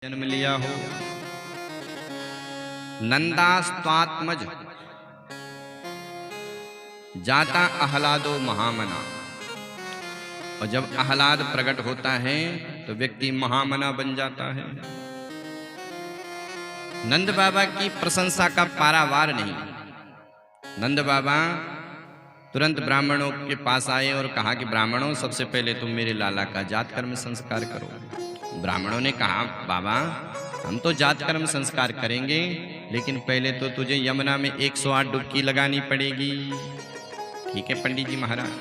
जन्म लिया हो। नंदास्त्वात्मज जाता आह्लादो महामना। और जब आह्लाद प्रकट होता है तो व्यक्ति महामना बन जाता है। नंद बाबा की प्रशंसा का पारावार नहीं। नंद बाबा तुरंत ब्राह्मणों के पास आए और कहा कि ब्राह्मणों, सबसे पहले तुम मेरे लाला का जात कर्म संस्कार करो। ब्राह्मणों ने कहा, बाबा हम तो जात कर्म संस्कार करेंगे, लेकिन पहले तो तुझे यमुना में 108 डुबकी लगानी पड़ेगी। ठीक है पंडित जी महाराज।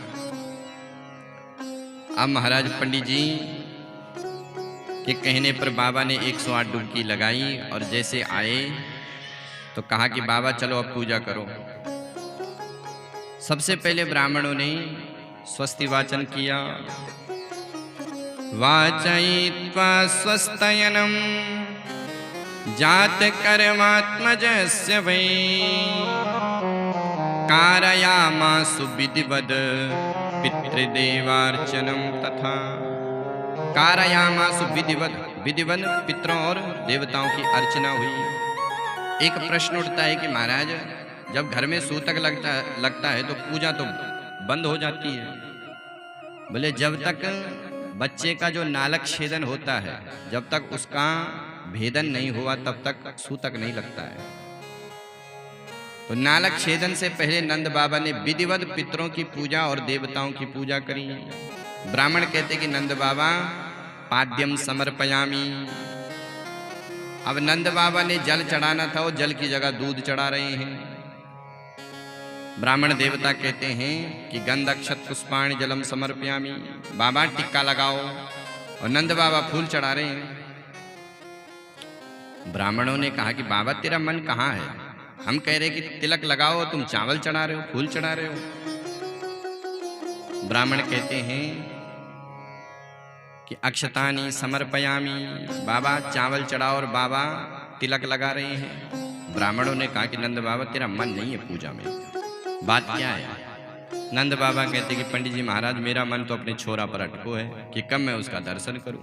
अब महाराज पंडित जी के कहने पर बाबा ने 108 डुबकी लगाई और जैसे आए तो कहा कि बाबा चलो अब पूजा करो। सबसे पहले ब्राह्मणों ने स्वस्ति वाचन किया। वाचयित्वा स्वस्तयनम जात कर्मात्मजस्य वै कारयामासु विधिवद पितृदेवार्चनम तथा। कारयामासु विधिवद पितरों और देवताओं की अर्चना हुई। एक प्रश्न उठता है कि महाराज, जब घर में सूतक लगता है तो पूजा तो बंद हो जाती है। बोले जब तक बच्चे का जो नालक छेदन होता है, जब तक उसका भेदन नहीं हुआ तब तक सूतक नहीं लगता है। तो नालक छेदन से पहले नंद बाबा ने विधिवत पितरों की पूजा और देवताओं की पूजा करी। ब्राह्मण कहते कि नंद बाबा पाद्यम समर्पयामी। अब नंद बाबा ने जल चढ़ाना था और जल की जगह दूध चढ़ा रहे हैं। ब्राह्मण देवता कहते हैं कि गंध अक्षत पुष्पाणि जलम समर्पयामी। बाबा टिक्का लगाओ, और नंद बाबा फूल चढ़ा रहे हैं। ब्राह्मणों ने कहा कि बाबा तेरा मन कहाँ है? हम कह रहे कि तिलक लगाओ, तुम चावल चढ़ा रहे हो, फूल चढ़ा रहे हो। ब्राह्मण कहते हैं कि अक्षतानि समर्पयामी। बाबा चावल चढ़ाओ और बाबा तिलक लगा रहे हैं। ब्राह्मणों ने कहा कि नंद बाबा तेरा मन नहीं है पूजा में, बात क्या है? नंद बाबा कहते कि पंडित जी महाराज, मेरा मन तो अपने छोरा पर अटको है कि कब मैं उसका दर्शन करूं।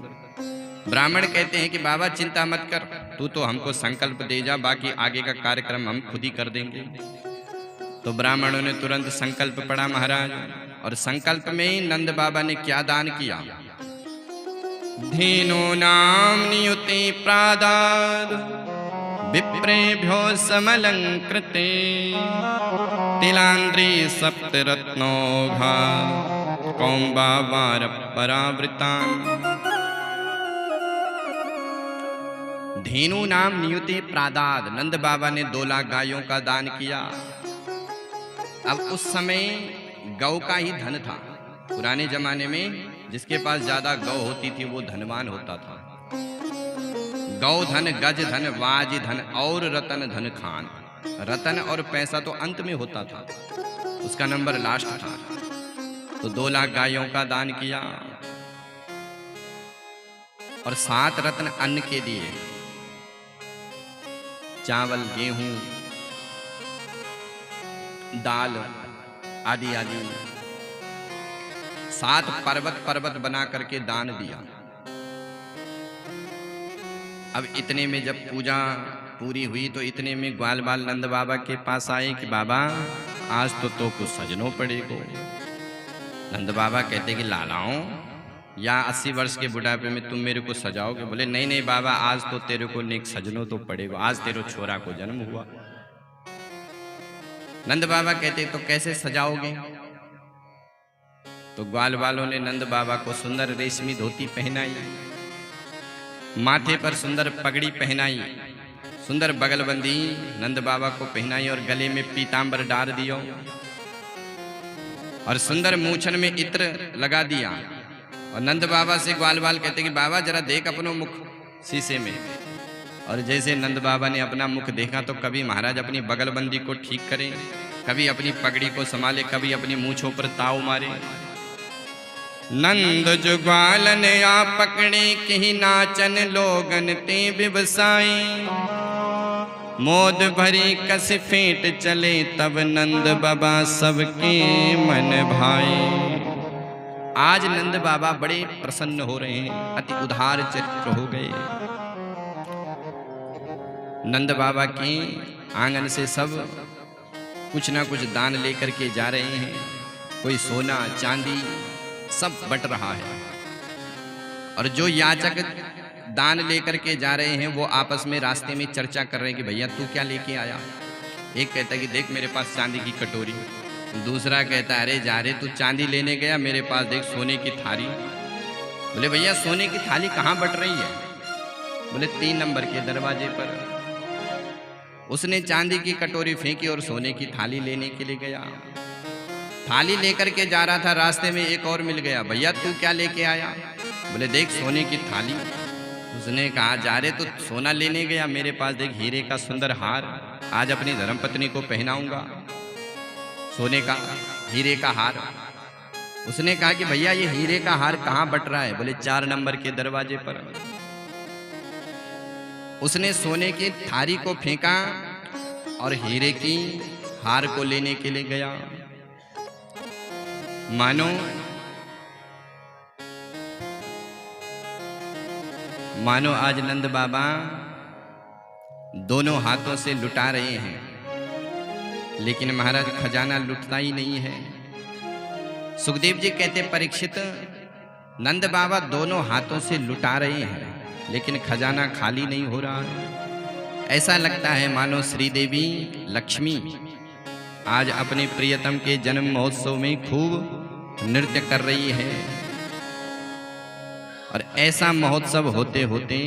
ब्राह्मण कहते हैं कि बाबा चिंता मत कर, तू तो हमको संकल्प दे जा, बाकी आगे का कार्यक्रम हम खुद ही कर देंगे। तो ब्राह्मणों ने तुरंत संकल्प पढ़ा महाराज, और संकल्प में नंद बाबा ने क्या दान किया? धेनो नाम नियुते प्रादाद विप्रेभ्यो समलंकृते तिलांद्री सप्तरत्नौघा कौम्बावार परावृतान। धेनु नाम नियुते प्रादाद। नंद बाबा ने 2 लाख गायों का दान किया। अब उस समय गौ का ही धन था। पुराने जमाने में जिसके पास ज्यादा गौ होती थी वो धनवान होता था। गौ धन, गज धन, वाज धन और रतन धन खान। रतन और पैसा तो अंत में होता था, उसका नंबर लास्ट था। तो 2 लाख गायों का दान किया और 7 रत्न अन्न के दिए। चावल, गेहूं, दाल आदि आदि 7 पर्वत बना करके दान दिया। अब इतने में जब पूजा पूरी हुई तो इतने में ग्वाल बाल नंद बाबा के पास आए कि बाबा आज तो कुछ सजनो पड़ेगो। नंद बाबा कहते कि लालाओं, या 80 वर्ष के बुढ़ापे में तुम मेरे को सजाओगे? बोले नहीं नहीं बाबा, आज तो तेरे को नेक सजनो तो पड़ेगा, आज तेरे छोरा को जन्म हुआ। नंद बाबा कहते तो कैसे सजाओगे? तो ग्वाल वालों ने नंद बाबा को सुंदर रेशमी धोती पहनाई, माथे पर सुंदर पगड़ी पहनाई, सुंदर बगलबंदी नंद बाबा को पहनाई और गले में पीतांबर डाल दियो और सुंदर मूछन में इत्र लगा दिया। और नंद बाबा से ग्वाल बाल कहते कि बाबा जरा देख अपनो मुख शीशे में। और जैसे नंद बाबा ने अपना मुख देखा तो कभी महाराज अपनी बगलबंदी को ठीक करे, कभी अपनी पगड़ी को संभाले, कभी अपनी मूछों पर ताव मारे। नंद जुग्वालन आ पकड़े कहीं नाचन लोगन ते व्यवसाई। मोद भरी कस फेंट चले तब नंद बाबा सबके मन भाई। आज नंद बाबा बड़े प्रसन्न हो रहे हैं, अति उदार चरित्र हो गए। नंद बाबा के आंगन से सब कुछ ना कुछ दान लेकर के जा रहे हैं। कोई सोना चांदी सब बट रहा है, और जो याचक दान लेकर के जा रहे हैं वो आपस में रास्ते में चर्चा कर रहे हैं कि भैया तू क्या लेके आया। एक कहता है कि देख मेरे पास चांदी की कटोरी, दूसरा कहता है अरे जा रे तू चांदी लेने गया, मेरे पास देख सोने की थाली। बोले भैया सोने की थाली कहाँ बट रही है? बोले 3 नंबर के दरवाजे पर। उसने चांदी की कटोरी फेंकी और सोने की थाली लेने के लिए गया। थाली लेकर के जा रहा था, रास्ते में एक और मिल गया, भैया तू क्या लेके आया? बोले देख सोने की थाली। उसने कहा जा रे तू सोना लेने गया, मेरे पास देख हीरे का सुंदर हार, आज अपनी धर्मपत्नी को पहनाऊंगा, सोने का हीरे का हार। उसने कहा कि भैया ये हीरे का हार कहाँ बट रहा है? बोले 4 नंबर के दरवाजे पर। उसने सोने की थाली को फेंका और हीरे की हार को लेने के लिए गया। मानो आज नंद बाबा दोनों हाथों से लुटा रहे हैं, लेकिन महाराज खजाना लुटता ही नहीं है। सुखदेव जी कहते परीक्षित, नंद बाबा दोनों हाथों से लुटा रहे हैं लेकिन खजाना खाली नहीं हो रहा है। ऐसा लगता है मानो श्रीदेवी लक्ष्मी आज अपने प्रियतम के जन्म महोत्सव में खूब नृत्य कर रही है, और ऐसा महोत्सव होते होते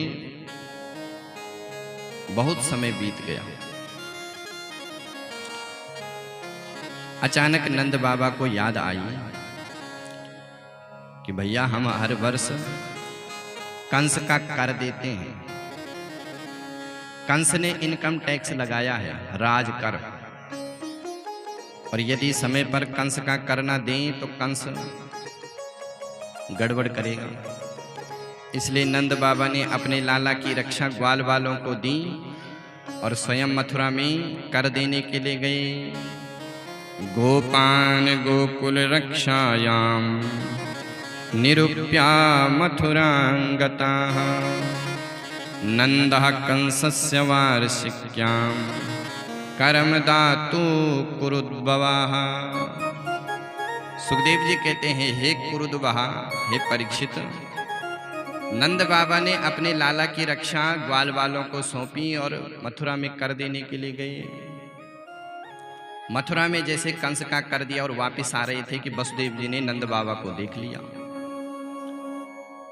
बहुत समय बीत गया। अचानक नंद बाबा को याद आई कि भैया हम हर वर्ष कंस का कर देते हैं। कंस ने इनकम टैक्स लगाया है, राज कर, और यदि समय पर कंस का कर ना दें तो कंस गड़बड़ करेगा। इसलिए नंद बाबा ने अपने लाला की रक्षा ग्वाल वालों को दी और स्वयं मथुरा में कर देने के लिए गए। गोपान गोकुल रक्षायाम निरूप्या मथुरांगताः नंदः कंसस्य वार्षिक्यां करम दातु कुरुद्भवाः। सुखदेव जी कहते हैं हे कुरुद्भवा, हे परीक्षित, नंद बाबा ने अपने लाला की रक्षा ग्वाल वालों को सौंपी और मथुरा में कर देने के लिए गए। मथुरा में जैसे कंस का कर दिया और वापस आ रहे थे कि वसुदेव जी ने नंद बाबा को देख लिया।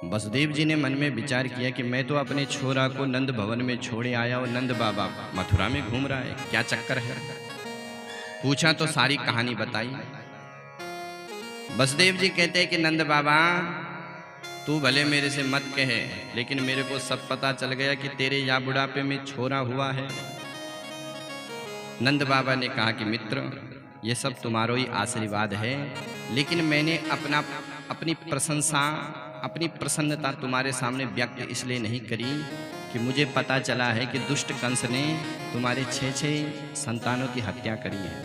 वसुदेव जी ने मन में विचार किया कि मैं तो अपने छोरा को नंद भवन में छोड़े आया और नंद बाबा मथुरा में घूम रहा है, क्या चक्कर है? पूछा तो सारी कहानी बताई। वसुदेव जी कहते हैं कि नंद बाबा तू भले मेरे से मत कहे, लेकिन मेरे को सब पता चल गया कि तेरे या बुढ़ापे में छोरा हुआ है। नंद बाबा ने कहा कि मित्र, ये सब तुम्हारा ही आशीर्वाद है, लेकिन मैंने अपनी प्रशंसा, अपनी प्रसन्नता तुम्हारे सामने व्यक्त इसलिए नहीं करी कि मुझे पता चला है कि दुष्ट कंस ने तुम्हारे 6 संतानों की हत्या करी है।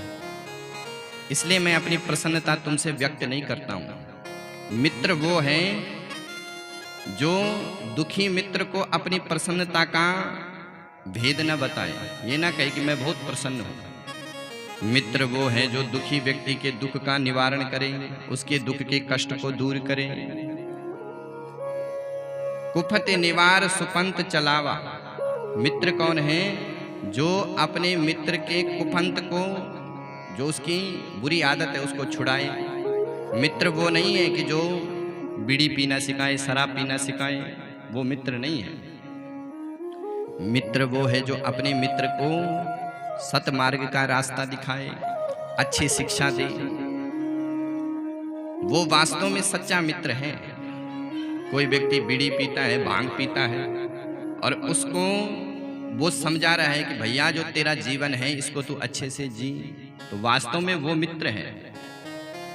इसलिए मैं अपनी प्रसन्नता तुमसे व्यक्त नहीं करता हूँ। मित्र वो है जो दुखी मित्र को अपनी प्रसन्नता का भेद न बताए, ये ना कहे कि मैं बहुत प्रसन्न हूँ। मित्र वो है जो दुखी व्यक्ति के दुख का निवारण करे, उसके दुख के कष्ट को दूर करे। कुफत निवार सुपंत चलावा। मित्र कौन है? जो अपने मित्र के कुफंत को, जो उसकी बुरी आदत है, उसको छुड़ाए। मित्र वो नहीं है कि जो बीड़ी पीना सिखाए, शराब पीना सिखाए, वो मित्र नहीं है। मित्र वो है जो अपने मित्र को सतमार्ग का रास्ता दिखाए, अच्छी शिक्षा दे, वो वास्तव में सच्चा मित्र है। कोई व्यक्ति बीड़ी पीता है, भांग पीता है, और उसको वो समझा रहा है कि भैया जो तेरा जीवन है इसको तू अच्छे से जी, तो वास्तव में वो मित्र है।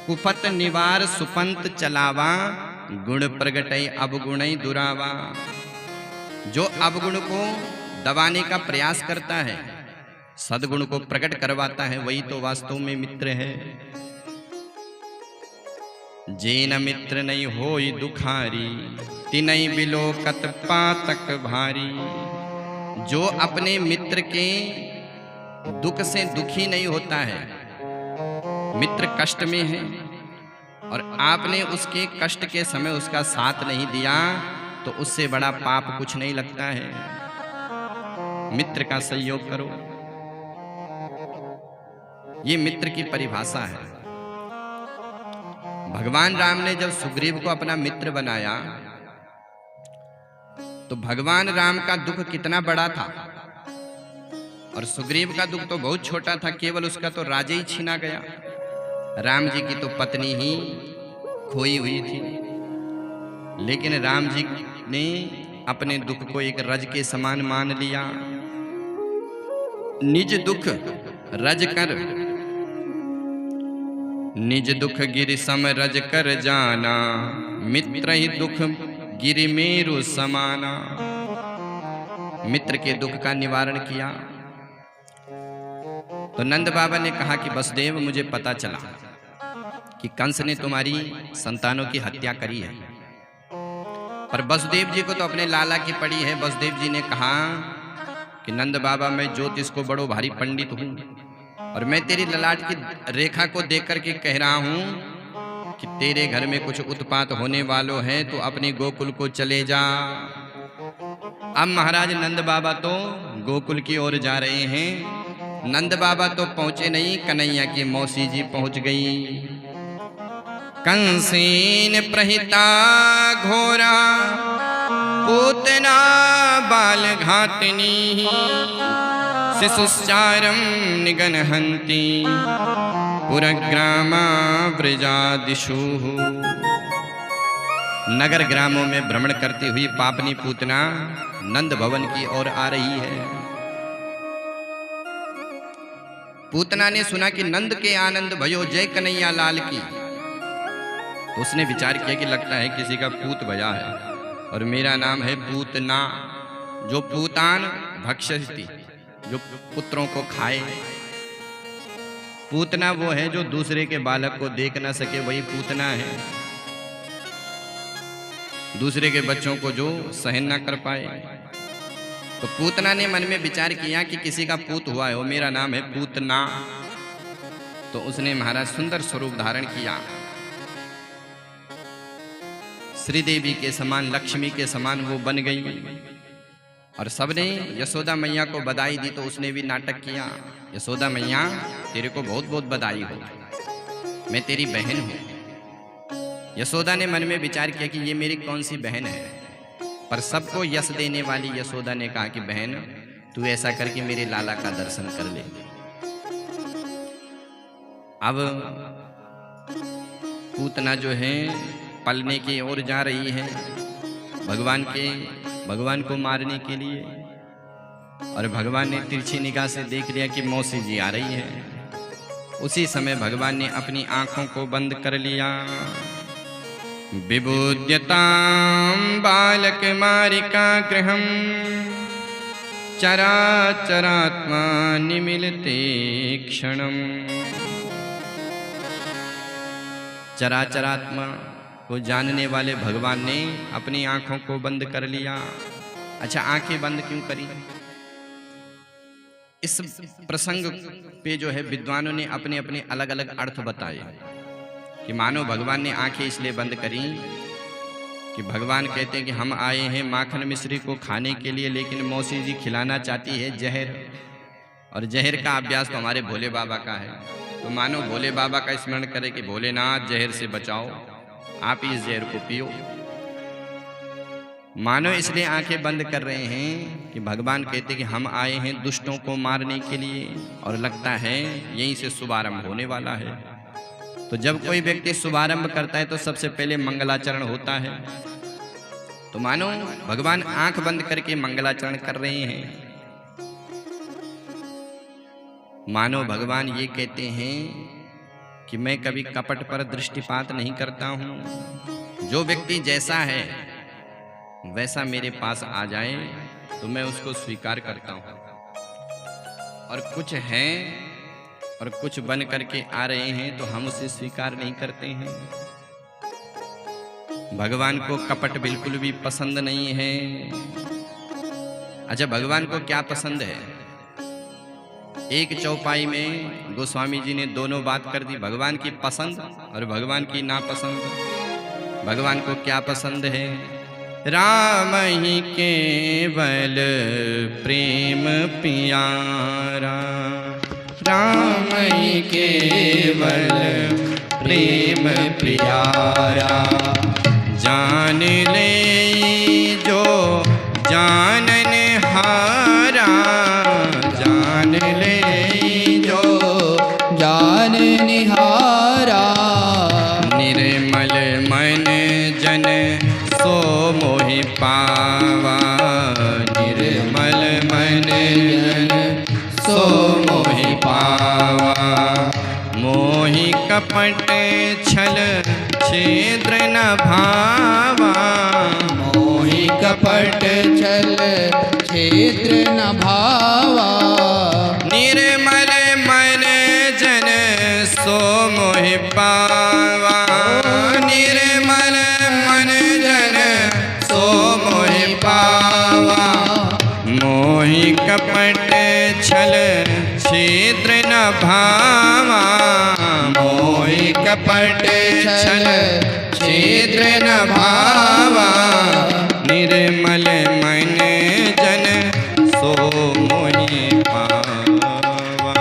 कुफत निवार सुपंत चलावा, गुण प्रगटय अवगुणय दुरावा। जो अवगुण को दबाने का प्रयास करता है, सद्गुण को प्रकट करवाता है, वही तो वास्तव में मित्र है। जेन मित्र नहीं होई दुखारी, तिनई बिलोकत पातक भारी। जो अपने मित्र के दुख से दुखी नहीं होता है, मित्र कष्ट में है और आपने उसके कष्ट के समय उसका साथ नहीं दिया, तो उससे बड़ा पाप कुछ नहीं लगता है। मित्र का सहयोग करो, ये मित्र की परिभाषा है। भगवान राम ने जब सुग्रीव को अपना मित्र बनाया, तो भगवान राम का दुख कितना बड़ा था और सुग्रीव का दुख तो बहुत छोटा था, केवल उसका तो राज्य ही छीना गया। राम जी की तो पत्नी ही खोई हुई थी, लेकिन राम जी ने अपने दुख को एक रज के समान मान लिया। निज दुख रज कर, निज दुख गिरि सम रज कर जाना, मित्र ही दुख गिरि मेरु समाना। मित्र के दुख का निवारण किया। तो नंद बाबा ने कहा कि वसुदेव, मुझे पता चला कि कंस ने तुम्हारी संतानों की हत्या करी है, पर वसुदेव जी को तो अपने लाला की पड़ी है। वसुदेव जी ने कहा कि नंद बाबा, मैं ज्योतिष को बड़ो भारी पंडित हूं और मैं तेरी ललाट की रेखा को देख करके कह रहा हूं कि तेरे घर में कुछ उत्पात होने वालों है, तो अपने गोकुल को चले जा। अब महाराज नंद बाबा तो गोकुल की ओर जा रहे हैं। नंद बाबा तो पहुंचे नहीं, कन्हैया की मौसी जी पहुंच गई। कंसेन प्रहिता घोरा, पूतना बाल घातनी, शिशुश्चारम निगनहंती, पुरग्रामा व्रजादिषु। नगर ग्रामों में भ्रमण करती हुई पापनी पूतना नंद भवन की ओर आ रही है। पूतना ने सुना कि नंद के आनंद भयो जय कन्हैया लाल की, तो उसने विचार किया कि लगता है किसी का पूत भया है और मेरा नाम है पूतना, जो पूतान भक्षति, जो पुत्रों को खाए। पूतना वो है जो दूसरे के बालक को देख ना सके, वही पूतना है। दूसरे के बच्चों को जो सहन ना कर पाए। तो पूतना ने मन में विचार किया कि किसी का पूत हुआ है, वो मेरा नाम है पूतना। तो उसने महाराज सुंदर स्वरूप धारण किया, श्रीदेवी के समान, लक्ष्मी के समान वो बन गई। और सबने यशोदा मैया को बधाई दी, तो उसने भी नाटक किया, यशोदा मैया तेरे को बहुत बहुत बधाई हो, मैं तेरी बहन हूँ। यशोदा ने मन में विचार किया कि ये मेरी कौन सी बहन है, पर सबको यश देने वाली यशोदा ने कहा कि बहन, तू ऐसा करके मेरे लाला का दर्शन कर ले। अब पूतना जो है पलने की ओर जा रही है भगवान को मारने के लिए, और भगवान ने तिरछी निगाह से देख लिया कि मौसी जी आ रही है। उसी समय भगवान ने अपनी आंखों को बंद कर लिया। विबुध्यतां बालक मारिका गृहं, चराचरात्मा निमिलते क्षणम। चराचरात्मा को जानने वाले भगवान ने अपनी आंखों को बंद कर लिया। अच्छा, आंखें बंद क्यों करी? इस प्रसंग पे जो है विद्वानों ने अपने अपने अलग अलग अर्थ बताए कि मानो भगवान ने आंखें इसलिए बंद करी कि भगवान कहते हैं कि हम आए हैं माखन मिश्री को खाने के लिए, लेकिन मौसी जी खिलाना चाहती है जहर, और जहर का अभ्यास तो हमारे भोले बाबा का है। तो मानो भोले बाबा का स्मरण करे कि भोलेनाथ जहर से बचाओ, आप इस जहर को पियो। मानो इसलिए आंखें बंद कर रहे हैं कि भगवान कहते कि हम आए हैं दुष्टों को मारने के लिए, और लगता है यहीं से शुभारंभ होने वाला है। तो जब कोई व्यक्ति शुभारंभ करता है तो सबसे पहले मंगलाचरण होता है। तो मानो भगवान आंख बंद करके मंगलाचरण कर रहे हैं। मानो भगवान ये कहते हैं कि मैं कभी कपट पर दृष्टिपात नहीं करता हूं। जो व्यक्ति जैसा है वैसा मेरे पास आ जाए तो मैं उसको स्वीकार करता हूं, और कुछ हैं और कुछ बन करके आ रहे हैं तो हम उसे स्वीकार नहीं करते हैं। भगवान को कपट बिल्कुल भी पसंद नहीं है। अच्छा, भगवान को क्या पसंद है? एक चौपाई में गोस्वामी जी ने दोनों बात कर दी, भगवान की पसंद और भगवान की नापसंद। भगवान को क्या पसंद है? राम ही केवल प्रेम प्यारा, राम ही केवल प्रेम प्यारा। जान ले जो जानन हारा, जान ले जो जान निहारा। निर्मल मन जन सो मोहि पावा, निर्मल मन जन सो मोहि पावा। मोहि कपट छल छिद्र न भावा, मोहि कपट छल छिद्र न भावा। निर्मल मन जन सो मोहि पावा, निर्मल मन जन सो मोहि पावा। मोहि कपट छल छिद्र न भावा, मोहि कपट छल छिद्र न भावा। निर्मल मन जन सो मोहि पावा।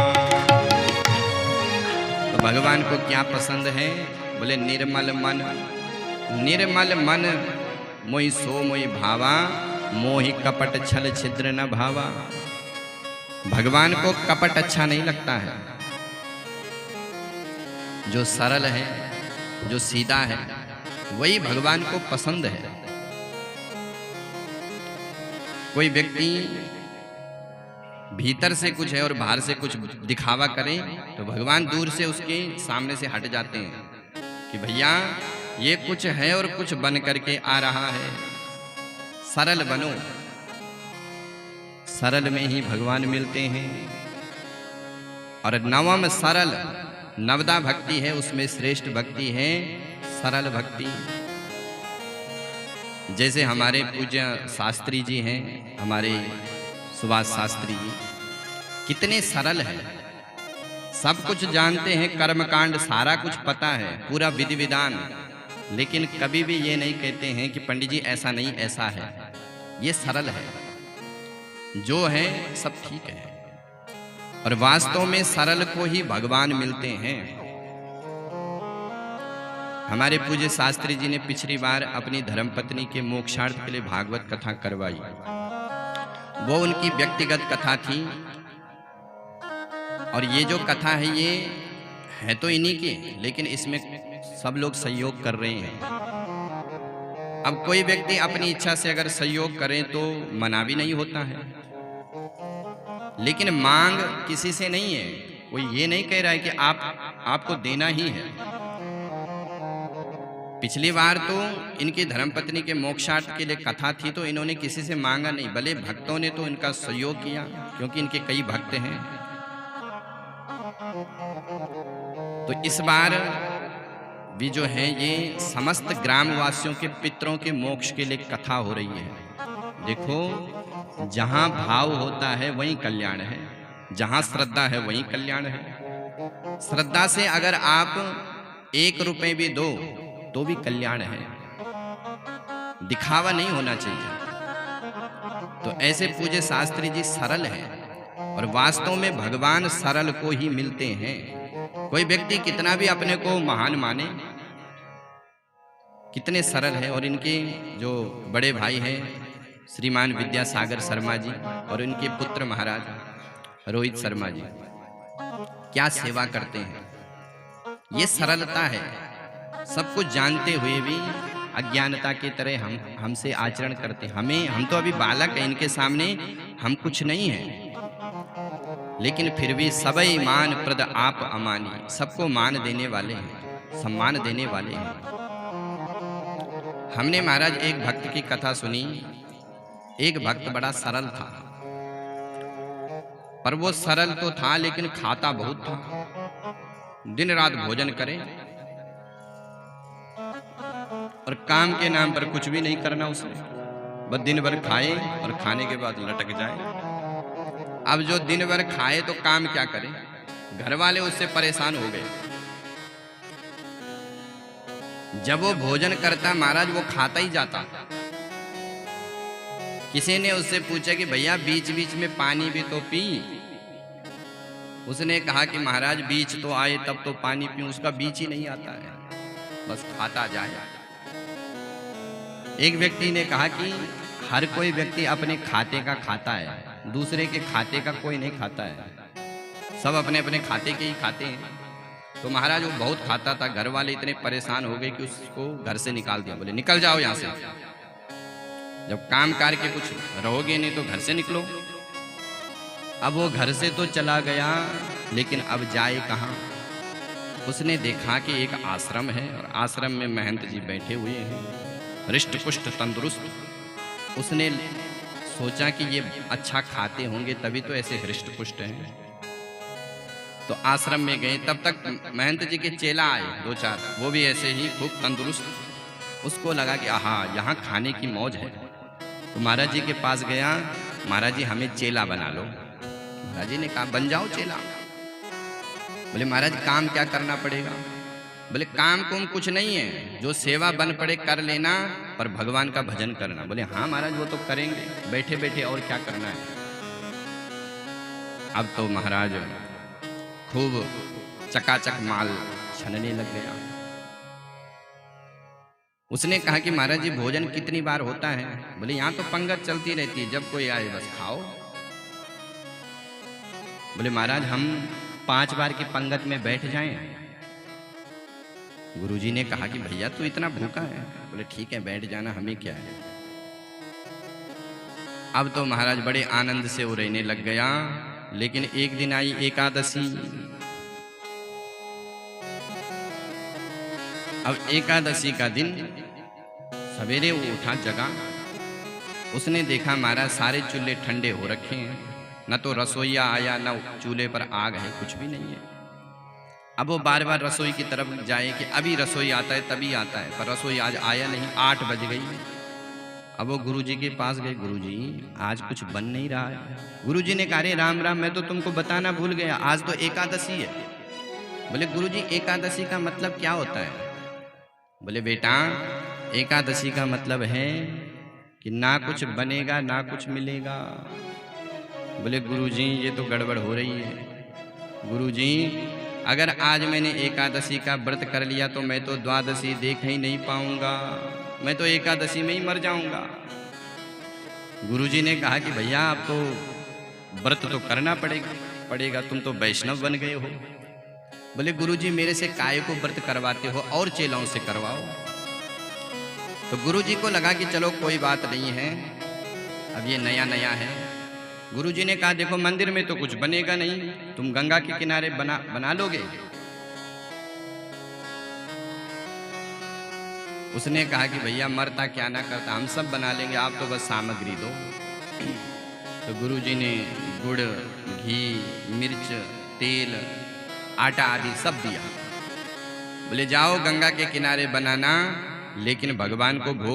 तो भगवान को क्या पसंद है? बोले निर्मल मन। निर्मल मन मोहि सो मोहि भावा, मोहि कपट छल छिद्र न भावा। भगवान को कपट अच्छा नहीं लगता है। जो सरल है, जो सीधा है, वही भगवान को पसंद है। कोई व्यक्ति भीतर से कुछ है और बाहर से कुछ दिखावा करे तो भगवान दूर से उसके सामने से हट जाते हैं कि भैया ये कुछ है और कुछ बन करके आ रहा है, सरल बनो। सरल में ही भगवान मिलते हैं। और नवम सरल, नवदा भक्ति है, उसमें श्रेष्ठ भक्ति है सरल भक्ति। जैसे हमारे पूज्य शास्त्री जी हैं, हमारे सुभाष शास्त्री जी, कितने सरल हैं, सब कुछ जानते हैं, कर्मकांड सारा कुछ पता है, पूरा विधि विधान, लेकिन कभी भी ये नहीं कहते हैं कि पंडित जी ऐसा नहीं ऐसा है। ये सरल है, जो है सब ठीक है। और वास्तव में सरल को ही भगवान मिलते हैं। हमारे पूज्य शास्त्री जी ने पिछली बार अपनी धर्मपत्नी के मोक्षार्थ के लिए भागवत कथा करवाई। वो उनकी व्यक्तिगत कथा थी और ये जो कथा है ये है तो इन्हीं की, लेकिन इसमें सब लोग सहयोग कर रहे हैं। अब कोई व्यक्ति अपनी इच्छा से अगर सहयोग करे तो मना भी नहीं होता है, लेकिन मांग किसी से नहीं है। कोई ये नहीं कह रहा है कि आपको देना ही है। पिछली बार तो इनकी धर्मपत्नी के मोक्षार्थ के लिए कथा थी तो इन्होंने किसी से मांगा नहीं, भले भक्तों ने तो इनका सहयोग किया क्योंकि इनके कई भक्त हैं। तो इस बार भी जो है ये समस्त ग्रामवासियों के पितरों के मोक्ष के लिए कथा हो रही है। देखो, जहां भाव होता है वहीं कल्याण है, जहां श्रद्धा है वहीं कल्याण है। श्रद्धा से अगर आप 1 रुपए भी दो तो भी कल्याण है, दिखावा नहीं होना चाहिए। तो ऐसे पूज्य शास्त्री जी सरल हैं और वास्तव में भगवान सरल को ही मिलते हैं। कोई व्यक्ति कितना भी अपने को महान माने, कितने सरल है। और इनके जो बड़े भाई हैं श्रीमान विद्यासागर शर्मा जी और इनके पुत्र महाराज रोहित शर्मा जी, क्या सेवा करते हैं। ये सरलता है। सब कुछ जानते हुए भी अज्ञानता की तरह हमसे आचरण करते हैं। हम तो अभी बालक हैं, इनके सामने हम कुछ नहीं हैं, लेकिन फिर भी सबई मान प्रद आप अमानी, सबको मान देने वाले हैं, सम्मान देने वाले हैं। हमने महाराज एक भक्त की कथा सुनी। एक भक्त बड़ा सरल था, पर वो सरल तो था लेकिन खाता बहुत था। दिन रात भोजन करे और काम के नाम पर कुछ भी नहीं करना उसे, बस दिन भर खाए और खाने के बाद लटक जाए। अब जो दिन भर खाए तो काम क्या करे, घर वाले उससे परेशान हो गए। जब वो भोजन करता महाराज वो खाता ही जाता। किसी ने उससे पूछा कि भैया बीच बीच में पानी भी तो पी। उसने कहा कि महाराज बीच तो आए तब तो पानी पीऊं, उसका बीच ही नहीं आता है, बस खाता जाए। एक व्यक्ति ने कहा कि हर कोई व्यक्ति अपने खाते का खाता है, दूसरे के खाते का कोई नहीं खाता है, सब अपने अपने खाते के ही खाते हैं। तो महाराज वो बहुत खाता था, घर वाले इतने परेशान हो गए कि उसको घर से निकाल दिया। बोले निकल जाओ यहाँ से, जब काम करके कुछ रहोगे नहीं तो घर से निकलो। अब वो घर से तो चला गया, लेकिन अब जाए कहाँ। उसने देखा कि एक आश्रम है और आश्रम में महंत जी बैठे हुए हैं, हृष्ट पुष्ट तंदुरुस्त। उसने सोचा कि ये अच्छा खाते होंगे तभी तो ऐसे हृष्ट पुष्ट हैं। तो आश्रम में गए, तब तक महंत जी के चेला आए 2-4, वो भी ऐसे ही खूब तंदुरुस्त। उसको लगा कि आहा यहाँ खाने की मौज है। तो महाराज जी के पास गया, महाराज जी हमें चेला बना लो। महाराज जी ने कहा बन जाओ चेला। बोले महाराज काम क्या करना पड़ेगा। बोले काम कुम कुछ नहीं है, जो सेवा बन पड़े कर लेना, पर भगवान का भजन करना। बोले हाँ महाराज वो तो करेंगे, बैठे बैठे और क्या करना है। अब तो महाराज खूब चकाचक माल छनने लग गया। उसने कहा कि महाराज जी भोजन कितनी बार होता है। बोले यहाँ तो पंगत चलती रहती है, जब कोई आए बस खाओ। बोले महाराज हम 5 बार की पंगत में बैठ जाएं। गुरुजी ने कहा कि भैया तू इतना भूखा है। बोले ठीक है बैठ जाना, हमें क्या है। अब तो महाराज बड़े आनंद से वो रहने लग गया। लेकिन एक दिन आई एकादशी। अब एकादशी का दिन सवेरे वो उठा, जगा, उसने देखा महाराज सारे चूल्हे ठंडे हो रखे हैं, न तो रसोईया आया न चूल्हे पर आग है, कुछ भी नहीं है। अब वो बार बार रसोई की तरफ जाए कि अभी रसोई आता है तभी आता है, पर रसोई आज आया नहीं। 8 बज गई। अब वो गुरुजी के पास गए, गुरुजी आज कुछ बन नहीं रहा है। गुरुजी ने कहा अरे राम राम, मैं तो तुमको बताना भूल गया, आज तो एकादशी है। बोले गुरुजी एकादशी का मतलब क्या होता है। बोले बेटा एकादशी का मतलब है कि ना कुछ बनेगा ना कुछ मिलेगा। बोले गुरुजी ये तो गड़बड़ हो रही है। गुरुजी अगर आज मैंने एकादशी का व्रत कर लिया तो मैं तो द्वादशी देख ही नहीं पाऊंगा, मैं तो एकादशी में ही मर जाऊंगा। गुरुजी ने कहा कि भैया आप तो व्रत तो करना पड़ेगा, तुम तो वैष्णव बन गए हो। बोले गुरुजी मेरे से काय को व्रत करवाते हो, और चेलाओं से करवाओ। तो गुरुजी को लगा कि चलो कोई बात नहीं है, अब ये नया नया है। गुरुजी ने कहा देखो मंदिर में तो कुछ बनेगा नहीं, तुम गंगा के किनारे बना लोगे। उसने कहा कि भैया मरता क्या ना करता, हम सब बना लेंगे, आप तो बस सामग्री दो। तो गुरुजी ने गुड़, घी, मिर्च, तेल, आटा आदि सब दिया। बोले जाओ गंगा के किनारे बनाना, लेकिन भगवान को भोग